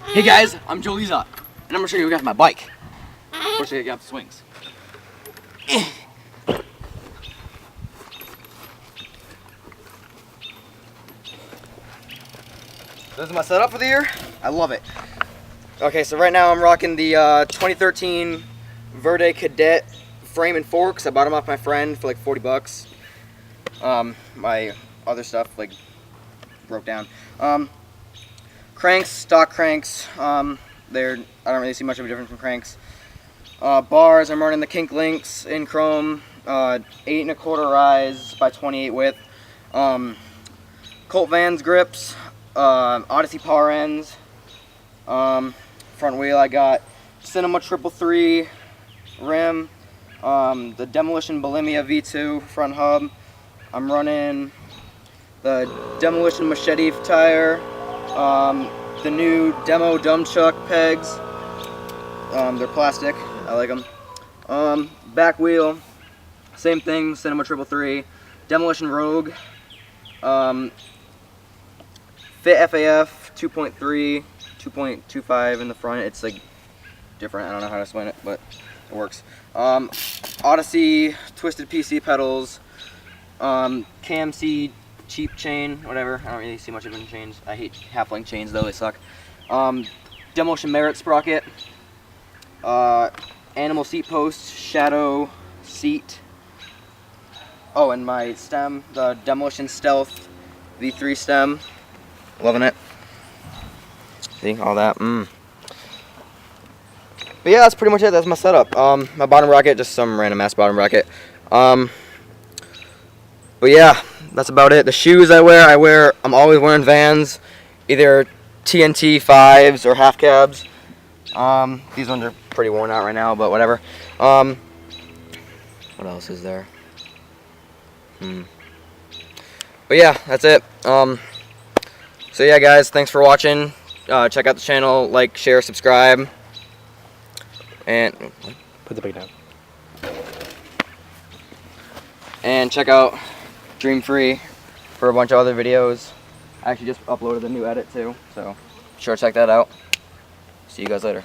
Hey guys, I'm Leazott, and I'm gonna show you guys my bike. First, I got the swings. This is my setup for the year. I love it. Okay, so right now I'm rocking the 2013 Verde Cadet frame and forks. I bought them off my friend for like 40 bucks. My other stuff like broke down. Cranks, stock cranks. I don't really see much of a difference from cranks. Bars, I'm running the Kink Links in chrome, 8 1/4 rise by 28 width. Colt Vans grips, Odyssey power ends. Front wheel I got Cinema 333 rim, the Demolition Bulimia V2 front hub. I'm running the Demolition Machete tire, the new Demo Dumb Chuck pegs. They're plastic, I like them. Back wheel, same thing, Cinema 333, Demolition Rogue, Fit FAF 2.3, 2.25 in the front. It's like different, I don't know how to explain it, but it works. Odyssey twisted PC pedals, KMC cheap chain, whatever. I don't really see much of it in chains. I hate half-length chains though, they suck. Demolition Merit sprocket, Animal seat post, Shadow seat. Oh, and my stem, the Demolition Stealth V3 stem. Loving it. See, all that. But yeah, that's pretty much it. That's my setup. My bottom bracket, just some random ass bottom bracket. But yeah, that's about it. The shoes I'm always wearing Vans, either TNT 5s or half cabs. These ones are pretty worn out right now, but whatever. What else is there? But yeah, that's it. So yeah, guys, thanks for watching. Check out the channel, like, share, subscribe, and put the bag down. And check out Dream Free for a bunch of other videos. I actually just uploaded a new edit too, so sure check that out. See you guys later.